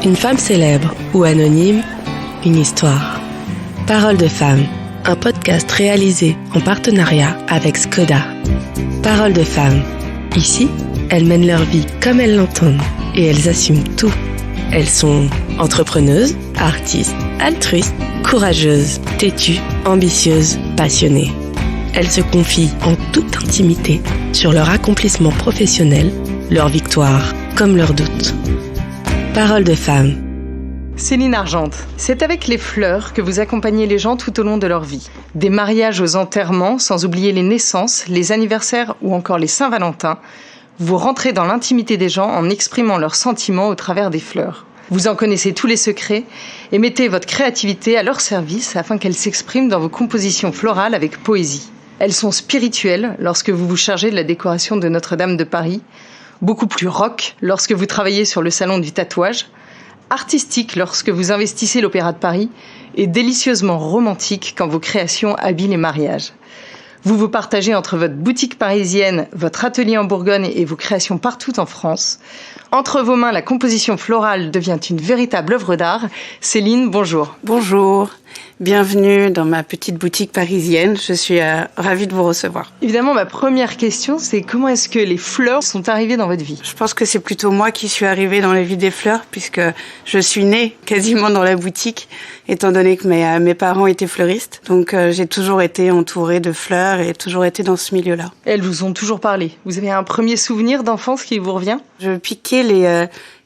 Une femme célèbre ou anonyme, une histoire. Parole de femme, un podcast réalisé en partenariat avec Skoda. Parole de femme. Ici, elles mènent leur vie comme elles l'entendent et elles assument tout. Elles sont entrepreneuses, artistes, altruistes, courageuses, têtues, ambitieuses, passionnées. Elles se confient en toute intimité sur leur accomplissement professionnel, leurs victoires comme leurs doutes. Parole de femme. Céline Argente, c'est avec les fleurs que vous accompagnez les gens tout au long de leur vie. Des mariages aux enterrements, sans oublier les naissances, les anniversaires ou encore les Saint-Valentin, vous rentrez dans l'intimité des gens en exprimant leurs sentiments au travers des fleurs. Vous en connaissez tous les secrets et mettez votre créativité à leur service afin qu'elle s'exprime dans vos compositions florales avec poésie. Elles sont spirituelles lorsque vous vous chargez de la décoration de Notre-Dame de Paris, beaucoup plus rock lorsque vous travaillez sur le salon du tatouage, artistique lorsque vous investissez l'Opéra de Paris et délicieusement romantique quand vos créations habillent les mariages. Vous vous partagez entre votre boutique parisienne, votre atelier en Bourgogne et vos créations partout en France. Entre vos mains, la composition florale devient une véritable œuvre d'art. Céline, bonjour. Bonjour, bienvenue dans ma petite boutique parisienne. Je suis ravie de vous recevoir. Évidemment, ma première question, c'est comment est-ce que les fleurs sont arrivées dans votre vie ? Je pense que c'est plutôt moi qui suis arrivée dans la vie des fleurs puisque je suis née quasiment dans la boutique étant donné que mes parents étaient fleuristes. Donc j'ai toujours été entourée de fleurs et toujours été dans ce milieu-là. Elles vous ont toujours parlé. Vous avez un premier souvenir d'enfance qui vous revient ? Je piquais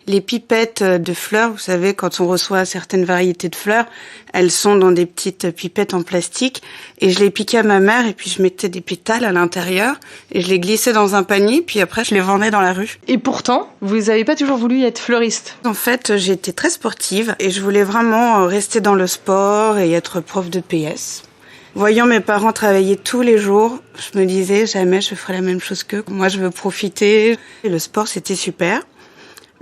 les pipettes de fleurs. Vous savez, quand on reçoit certaines variétés de fleurs, elles sont dans des petites pipettes en plastique. Et je les piquais à ma mère et puis je mettais des pétales à l'intérieur et je les glissais dans un panier. Puis après, je les vendais dans la rue. Et pourtant, vous n'avez pas toujours voulu être fleuriste ? En fait, j'étais très sportive et je voulais vraiment rester dans le sport et être prof de PS. Voyant mes parents travailler tous les jours, je me disais jamais je ferai la même chose qu'eux. Moi, je veux profiter. Et le sport, c'était super.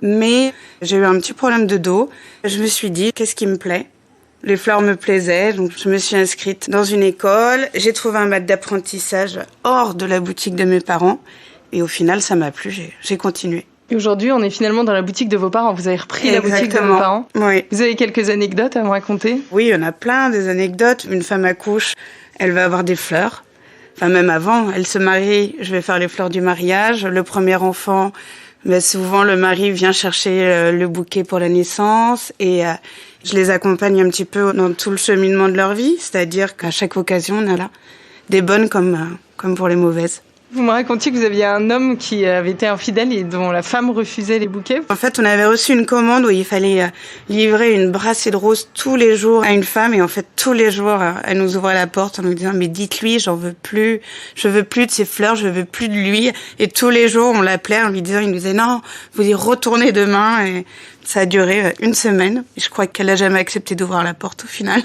Mais j'ai eu un petit problème de dos. Je me suis dit, qu'est-ce qui me plaît ? Les fleurs me plaisaient, donc je me suis inscrite dans une école. J'ai trouvé un maître d'apprentissage hors de la boutique de mes parents. Et au final, ça m'a plu, j'ai continué. Et aujourd'hui, on est finalement dans la boutique de vos parents. Vous avez repris la boutique de vos parents. Oui. Vous avez quelques anecdotes à me raconter ? Oui, il y en a plein, des anecdotes. Une femme accouche, elle va avoir des fleurs. Enfin, même avant, elle se marie, je vais faire les fleurs du mariage. Le premier enfant, mais souvent le mari vient chercher le bouquet pour la naissance. Et je les accompagne un petit peu dans tout le cheminement de leur vie. C'est-à-dire qu'à chaque occasion, on a là des bonnes comme pour les mauvaises. Vous me racontiez que vous aviez un homme qui avait été infidèle et dont la femme refusait les bouquets. En fait, on avait reçu une commande où il fallait livrer une brassée de roses tous les jours à une femme. Et en fait, tous les jours, elle nous ouvrait la porte en nous disant « Mais dites-lui, j'en veux plus. Je veux plus de ces fleurs, je veux plus de lui. » Et tous les jours, on l'appelait en lui disant, il nous disait « Non, vous y retournez demain. » Et ça a duré une semaine. Et je crois qu'elle a jamais accepté d'ouvrir la porte au final.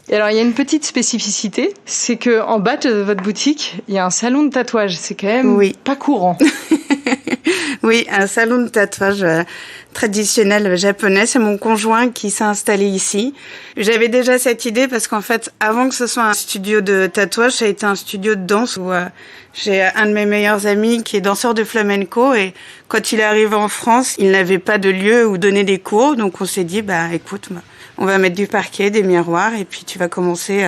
Et alors, il y a une petite spécificité, c'est que en bas de votre boutique, il y a un salon de tatouage. C'est quand même pas courant. Oui, un salon de tatouage traditionnel japonais. C'est mon conjoint qui s'est installé ici. J'avais déjà cette idée parce qu'en fait, avant que ce soit un studio de tatouage, ça a été un studio de danse où j'ai un de mes meilleurs amis qui est danseur de flamenco et quand il est arrivé en France, il n'avait pas de lieu où donner des cours. Donc on s'est dit, écoute, on va mettre du parquet, des miroirs et puis tu vas commencer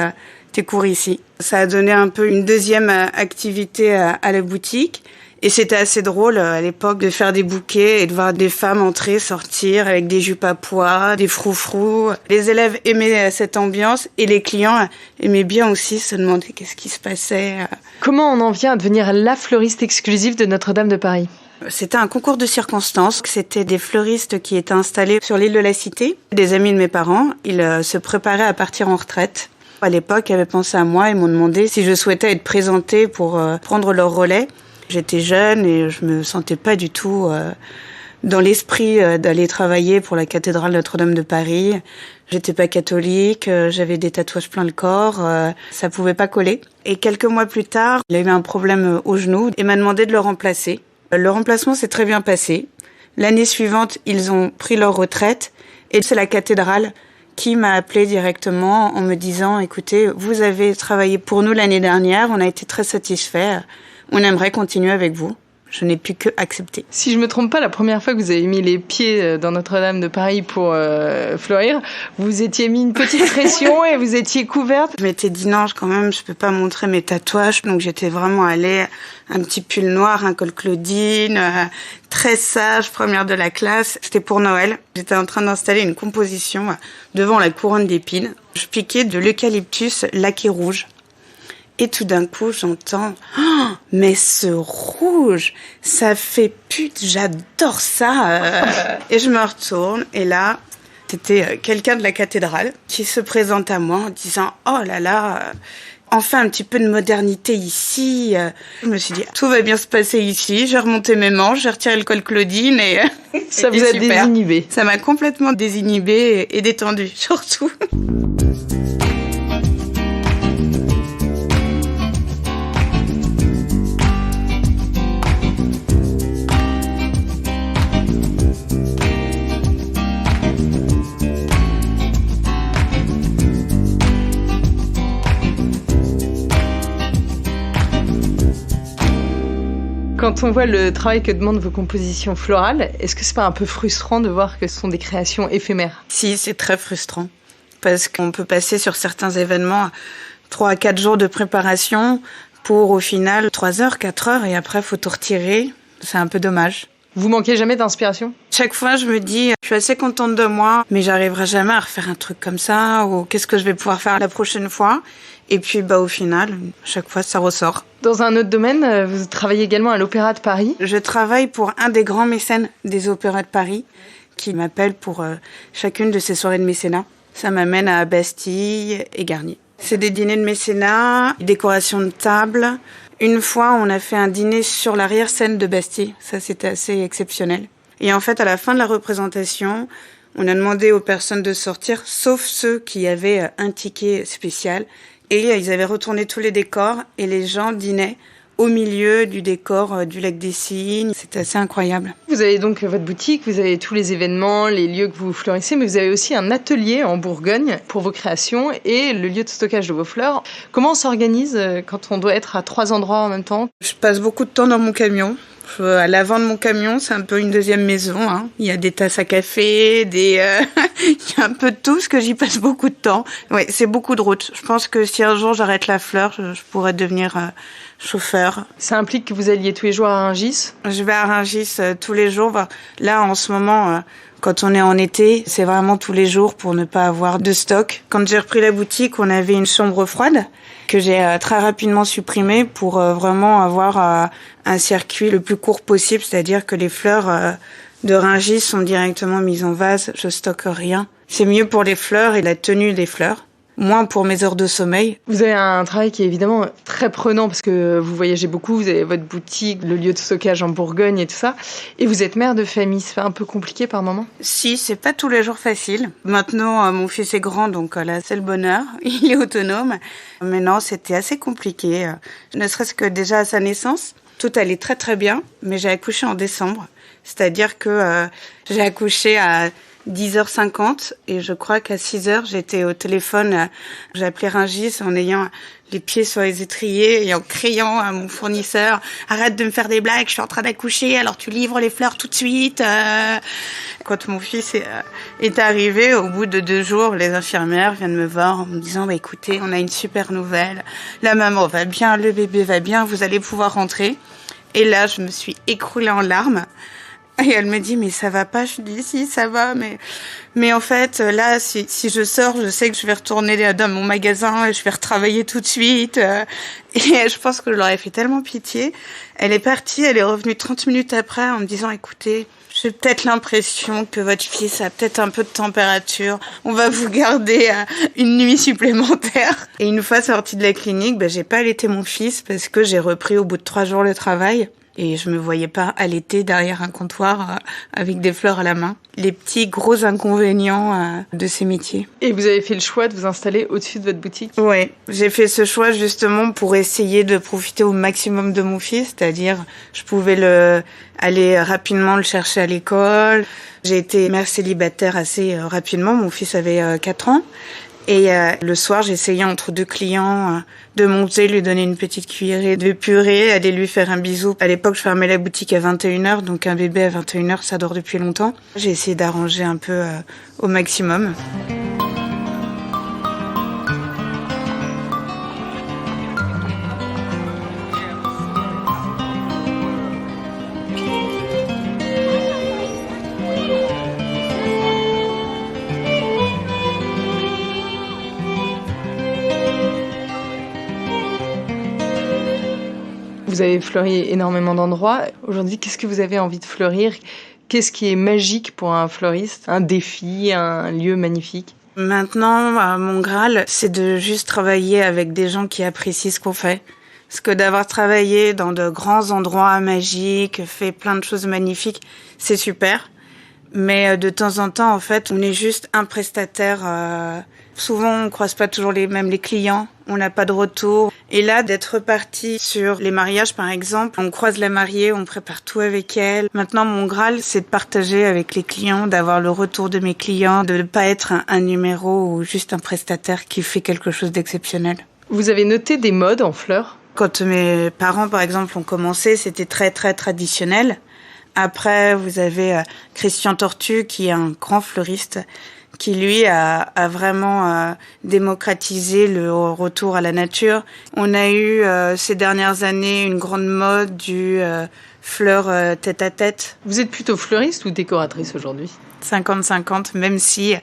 tes cours ici. Ça a donné un peu une deuxième activité à la boutique. Et c'était assez drôle à l'époque de faire des bouquets et de voir des femmes entrer, sortir avec des jupes à pois, des froufrous. Les élèves aimaient cette ambiance et les clients aimaient bien aussi se demander qu'est-ce qui se passait. Comment on en vient à devenir la fleuriste exclusive de Notre-Dame de Paris ? C'était un concours de circonstances. C'était des fleuristes qui étaient installés sur l'île de la Cité. Des amis de mes parents, ils se préparaient à partir en retraite. À l'époque, ils avaient pensé à moi et m'ont demandé si je souhaitais être présentée pour prendre leur relais. J'étais jeune et je me sentais pas du tout dans l'esprit d'aller travailler pour la cathédrale Notre-Dame de Paris. J'étais pas catholique, j'avais des tatouages plein le corps, ça pouvait pas coller. Et quelques mois plus tard, il a eu un problème au genou et m'a demandé de le remplacer. Le remplacement s'est très bien passé. L'année suivante, ils ont pris leur retraite et c'est la cathédrale qui m'a appelé directement en me disant « Écoutez, vous avez travaillé pour nous l'année dernière, on a été très satisfaits, on aimerait continuer avec vous ». je n'ai pu que accepter. Si je me trompe pas, la première fois que vous avez mis les pieds dans Notre-Dame de Paris pour fleurir, vous étiez mis une petite pression et vous étiez couverte. Je m'étais dit non, quand même, je peux pas montrer mes tatouages, donc j'étais vraiment allée un petit pull noir, un col Claudine, très sage, première de la classe. C'était pour Noël. J'étais en train d'installer une composition devant la couronne d'épines. Je piquais de l'eucalyptus laqué rouge. Et tout d'un coup, j'entends « Oh, mais ce rouge, ça fait pute, j'adore ça !» Et je me retourne, et là, c'était quelqu'un de la cathédrale qui se présente à moi en disant « Oh là là, enfin un petit peu de modernité ici !» Je me suis dit « Tout va bien se passer ici, j'ai remonté mes manches, j'ai retiré le col Claudine et... » Ça vous a désinhibé. Ça m'a complètement désinhibée et détendue, surtout. Quand on voit le travail que demandent vos compositions florales, est-ce que c'est pas un peu frustrant de voir que ce sont des créations éphémères ? Si, c'est très frustrant. Parce qu'on peut passer sur certains événements 3 à 4 jours de préparation pour au final 3 heures, 4 heures et après faut tout retirer. C'est un peu dommage. Vous manquez jamais d'inspiration ? Chaque fois, je me dis, je suis assez contente de moi, mais j'arriverai jamais à refaire un truc comme ça ou qu'est-ce que je vais pouvoir faire la prochaine fois ? Et puis, au final, chaque fois, ça ressort. Dans un autre domaine, vous travaillez également à l'Opéra de Paris. Je travaille pour un des grands mécènes des Opéras de Paris qui m'appelle pour chacune de ces soirées de mécénat. Ça m'amène à Bastille et Garnier. C'est des dîners de mécénat, décoration de table. Une fois, on a fait un dîner sur l'arrière-scène de Bastille. Ça, c'était assez exceptionnel. Et en fait, à la fin de la représentation, on a demandé aux personnes de sortir, sauf ceux qui avaient un ticket spécial. Et ils avaient retourné tous les décors et les gens dînaient au milieu du décor du lac des Cygnes. C'était assez incroyable. Vous avez donc votre boutique, vous avez tous les événements, les lieux que vous fleurissez, mais vous avez aussi un atelier en Bourgogne pour vos créations et le lieu de stockage de vos fleurs. Comment on s'organise quand on doit être à 3 endroits en même temps ? Je passe beaucoup de temps dans mon camion. À l'avant de mon camion, c'est un peu une deuxième maison. Hein. Il y a des tasses à café, il y a un peu de tout, parce que j'y passe beaucoup de temps. Ouais, c'est beaucoup de route. Je pense que si un jour j'arrête la fleur, je pourrais devenir chauffeur. Ça implique que vous alliez tous les jours à Rungis ? Je vais à Rungis tous les jours. Là, en ce moment, quand on est en été, c'est vraiment tous les jours pour ne pas avoir de stock. Quand j'ai repris la boutique, on avait une chambre froide que j'ai très rapidement supprimée pour vraiment avoir un circuit le plus court possible, c'est-à-dire que les fleurs de Rungis sont directement mises en vase, je stocke rien. C'est mieux pour les fleurs et la tenue des fleurs, moins pour mes heures de sommeil. Vous avez un travail qui est évidemment très prenant parce que vous voyagez beaucoup, vous avez votre boutique, le lieu de stockage en Bourgogne et tout ça, et vous êtes mère de famille, c'est un peu compliqué par moment ? Si, c'est pas tous les jours facile. Maintenant, mon fils est grand, donc là, c'est le bonheur, il est autonome. Mais non, c'était assez compliqué, ne serait-ce que déjà à sa naissance. Tout allait très très bien, mais j'ai accouché en décembre, c'est-à-dire que j'ai accouché à 10h50 et je crois qu'à 6h, j'étais au téléphone. J'ai appelé Rungis en ayant les pieds sur les étriers et en criant à mon fournisseur « Arrête de me faire des blagues, je suis en train d'accoucher, alors tu livres les fleurs tout de suite !» Quand mon fils est arrivé, au bout de 2 jours, les infirmières viennent me voir en me disant « Écoutez, on a une super nouvelle, la maman va bien, le bébé va bien, vous allez pouvoir rentrer. » Et là, je me suis écroulée en larmes. Et elle me dit, mais ça va pas? Je lui dis, si, ça va, mais en fait, là, si je sors, je sais que je vais retourner dans mon magasin et je vais retravailler tout de suite. Et je pense que je leur ai fait tellement pitié. Elle est partie, elle est revenue 30 minutes après en me disant, écoutez, j'ai peut-être l'impression que votre fils a peut-être un peu de température. On va vous garder une nuit supplémentaire. Et une fois sortie de la clinique, j'ai pas allaité mon fils parce que j'ai repris au bout de 3 jours le travail. Et je me voyais pas allaiter derrière un comptoir avec des fleurs à la main. Les petits gros inconvénients de ces métiers. Et vous avez fait le choix de vous installer au-dessus de votre boutique? Ouais, j'ai fait ce choix justement pour essayer de profiter au maximum de mon fils, c'est-à-dire je pouvais aller rapidement le chercher à l'école. J'ai été mère célibataire assez rapidement, mon fils avait 4 ans. Et le soir, j'essayais entre 2 clients de monter, lui donner une petite cuillerée de purée, aller lui faire un bisou. À l'époque, je fermais la boutique à 21h, donc un bébé à 21h, ça dort depuis longtemps. J'ai essayé d'arranger un peu au maximum. Vous avez fleuri énormément d'endroits. Aujourd'hui, qu'est-ce que vous avez envie de fleurir ? Qu'est-ce qui est magique pour un fleuriste ? Un défi, un lieu magnifique ? Maintenant, mon Graal, c'est de juste travailler avec des gens qui apprécient ce qu'on fait. Parce que d'avoir travaillé dans de grands endroits magiques, fait plein de choses magnifiques, c'est super. Mais de temps en temps, en fait, on est juste un prestataire. Souvent, on croise pas toujours les clients. On n'a pas de retour. Et là, d'être reparti sur les mariages, par exemple, on croise la mariée, on prépare tout avec elle. Maintenant, mon Graal, c'est de partager avec les clients, d'avoir le retour de mes clients, de ne pas être un numéro ou juste un prestataire qui fait quelque chose d'exceptionnel. Vous avez noté des modes en fleurs ? Quand mes parents, par exemple, ont commencé, c'était très, très traditionnel. Après, vous avez Christian Tortu, qui est un grand fleuriste, qui lui a vraiment démocratisé le retour à la nature. On a eu ces dernières années une grande mode du fleur tête à tête. Vous êtes plutôt fleuriste ou décoratrice aujourd'hui ? 50-50, même si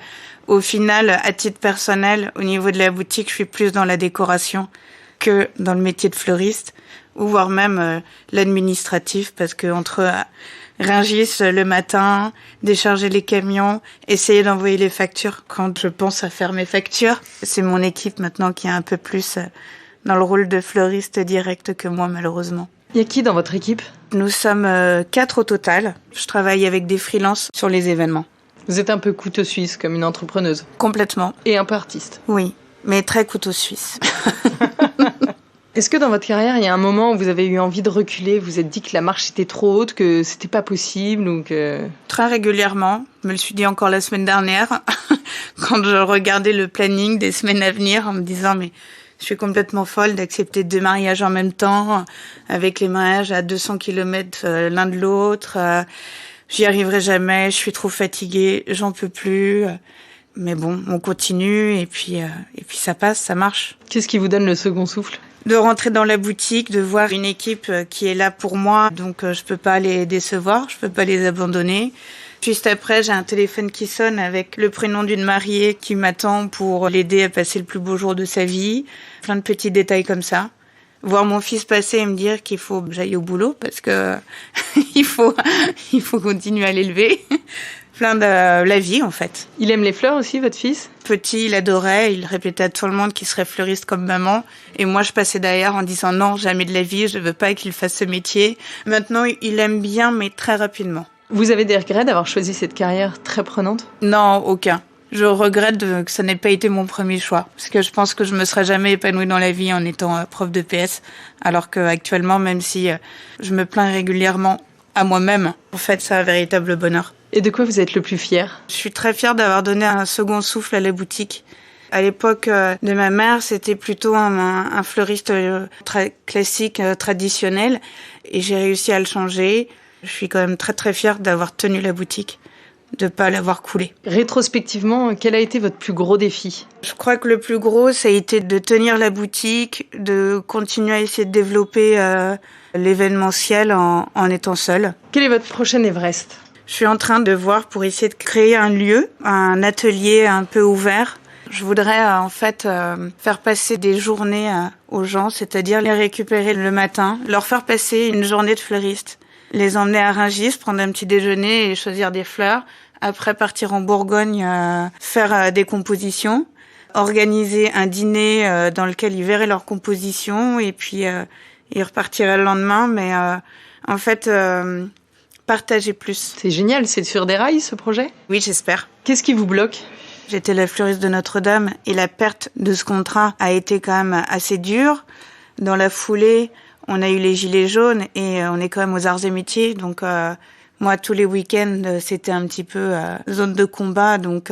au final, à titre personnel, au niveau de la boutique, je suis plus dans la décoration que dans le métier de fleuriste, ou voire même l'administratif, parce que entre Rungis le matin, décharger les camions, essayer d'envoyer les factures quand je pense à faire mes factures. C'est mon équipe maintenant qui est un peu plus dans le rôle de fleuriste direct que moi, malheureusement. Il y a qui dans votre équipe ? Nous sommes 4 au total. Je travaille avec des freelances sur les événements. Vous êtes un peu couteau suisse, comme une entrepreneuse. Complètement. Et un peu artiste. Oui, mais très couteau suisse. Est-ce que dans votre carrière, il y a un moment où vous avez eu envie de reculer, vous vous êtes dit que la marche était trop haute, que c'était pas possible ou que... Très régulièrement. Je me le suis dit encore la semaine dernière, quand je regardais le planning des semaines à venir, en me disant mais je suis complètement folle d'accepter 2 mariages en même temps, avec les mariages à 200 km l'un de l'autre. J'y arriverai jamais, je suis trop fatiguée, j'en peux plus. Mais bon, on continue et puis ça passe, ça marche. Qu'est-ce qui vous donne le second souffle ? De rentrer dans la boutique, de voir une équipe qui est là pour moi, donc je peux pas les décevoir, je peux pas les abandonner. Juste après, j'ai un téléphone qui sonne avec le prénom d'une mariée qui m'attend pour l'aider à passer le plus beau jour de sa vie. Plein de petits détails comme ça. Voir mon fils passer et me dire qu'il faut que j'aille au boulot parce que il faut continuer à l'élever. Plein de la vie, en fait. Il aime les fleurs aussi, votre fils ? Petit, il adorait. Il répétait à tout le monde qu'il serait fleuriste comme maman. Et moi, je passais derrière en disant non, jamais de la vie, je veux pas qu'il fasse ce métier. Maintenant, il aime bien, mais très rapidement. Vous avez des regrets d'avoir choisi cette carrière très prenante ? Non, aucun. Je regrette que ça n'ait pas été mon premier choix. Parce que je pense que je me serais jamais épanouie dans la vie en étant prof de PS. Alors qu'actuellement, même si je me plains régulièrement à moi-même, en fait, c'est un véritable bonheur. Et de quoi vous êtes le plus fier ? Je suis très fière d'avoir donné un second souffle à la boutique. À l'époque de ma mère, c'était plutôt un fleuriste très classique, traditionnel. Et j'ai réussi à le changer. Je suis quand même très très fière d'avoir tenu la boutique, de pas l'avoir coulée. Rétrospectivement, quel a été votre plus gros défi ? Je crois que le plus gros, ça a été de tenir la boutique, de continuer à essayer de développer l'événementiel en étant seule. Quel est votre prochain Everest ? Je suis en train de voir pour essayer de créer un lieu, un atelier un peu ouvert. Je voudrais faire passer des journées aux gens, c'est-à-dire les récupérer le matin, leur faire passer une journée de fleuriste, les emmener à Rungis, prendre un petit déjeuner et choisir des fleurs. Après partir en Bourgogne, faire des compositions, organiser un dîner dans lequel ils verraient leurs compositions et puis ils repartiraient le lendemain. Mais partager plus. C'est génial, c'est sur des rails ce projet ? Oui, j'espère. Qu'est-ce qui vous bloque ? J'étais la fleuriste de Notre-Dame et la perte de ce contrat a été quand même assez dure. Dans la foulée, on a eu les gilets jaunes et on est quand même aux arts et métiers. Donc moi, tous les week-ends, c'était un petit peu zone de combat. Donc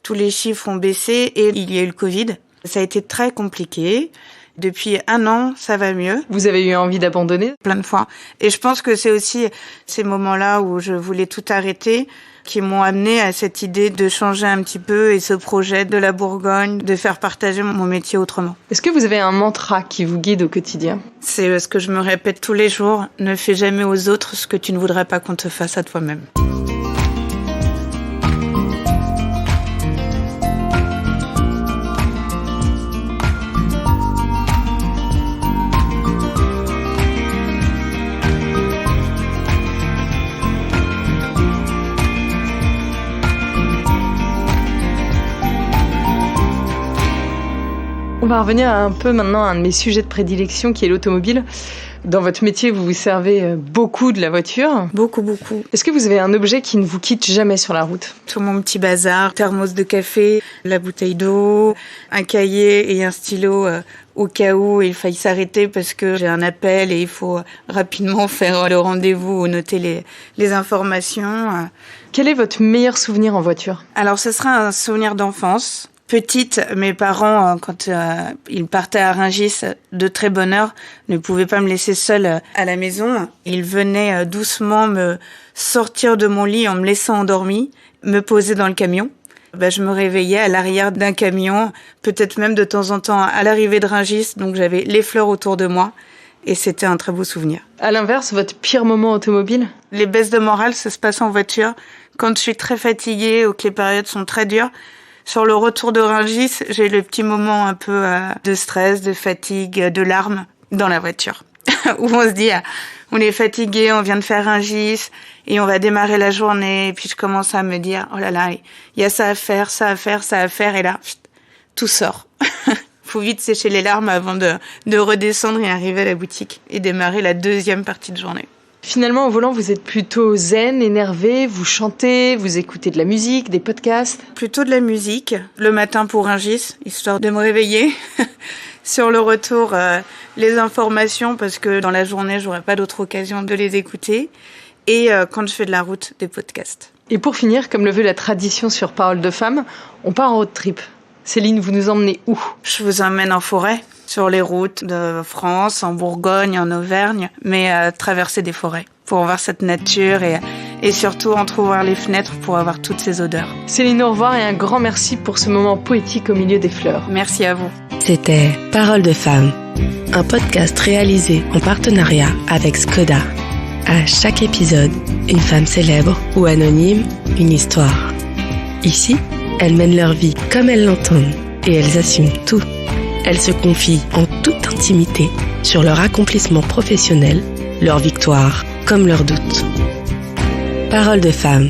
tous les chiffres ont baissé et il y a eu le Covid. Ça a été très compliqué. Depuis 1 an, ça va mieux. Vous avez eu envie d'abandonner ? Plein de fois. Et je pense que c'est aussi ces moments-là où je voulais tout arrêter qui m'ont amené à cette idée de changer un petit peu et ce projet de la Bourgogne, de faire partager mon métier autrement. Est-ce que vous avez un mantra qui vous guide au quotidien ? C'est ce que je me répète tous les jours. Ne fais jamais aux autres ce que tu ne voudrais pas qu'on te fasse à toi-même. On va revenir un peu maintenant à un de mes sujets de prédilection qui est l'automobile. Dans votre métier, vous vous servez beaucoup de la voiture. Beaucoup, beaucoup. Est-ce que vous avez un objet qui ne vous quitte jamais sur la route ? Tout mon petit bazar, thermos de café, la bouteille d'eau, un cahier et un stylo au cas où il faille s'arrêter parce que j'ai un appel et il faut rapidement faire le rendez-vous ou noter les informations. Quel est votre meilleur souvenir en voiture ? Alors, ce sera un souvenir d'enfance. Petite, mes parents, quand ils partaient à Rungis de très bonne heure, ne pouvaient pas me laisser seule à la maison. Ils venaient doucement me sortir de mon lit en me laissant endormie, me poser dans le camion. Je me réveillais à l'arrière d'un camion, peut-être même de temps en temps à l'arrivée de Rungis, donc j'avais les fleurs autour de moi et c'était un très beau souvenir. À l'inverse, votre pire moment automobile ? Les baisses de morale, ça se passe en voiture. Quand je suis très fatiguée ou que les périodes sont très dures, sur le retour de Rungis, j'ai le petit moment un peu de stress, de fatigue, de larmes dans la voiture. Où on se dit, on est fatigué, on vient de faire Rungis et on va démarrer la journée. Et puis je commence à me dire, oh là là, il y a ça à faire, ça à faire, ça à faire. Et là, tout sort. Faut vite sécher les larmes avant de redescendre et arriver à la boutique et démarrer la deuxième partie de journée. Finalement, au volant, vous êtes plutôt zen, énervé, vous chantez, vous écoutez de la musique, des podcasts ? Plutôt de la musique, le matin pour Rungis, histoire de me réveiller. Sur le retour, les informations, parce que dans la journée, j'aurais pas d'autre occasion de les écouter. Et quand je fais de la route, des podcasts. Et pour finir, comme le veut la tradition sur Parole de Femme, on part en road trip. Céline, vous nous emmenez où ? Je vous emmène en forêt, sur les routes de France, en Bourgogne, en Auvergne, mais traverser des forêts pour voir cette nature et surtout entrouvrir les fenêtres pour avoir toutes ces odeurs. Céline, au revoir et un grand merci pour ce moment poétique au milieu des fleurs. Merci à vous. C'était Parole de Femme, un podcast réalisé en partenariat avec Skoda. À chaque épisode, une femme célèbre ou anonyme, une histoire. Ici, elles mènent leur vie comme elles l'entendent et elles assument tout. Elles se confient en toute intimité sur leur accomplissement professionnel, leurs victoires comme leurs doutes. Parole de Femme,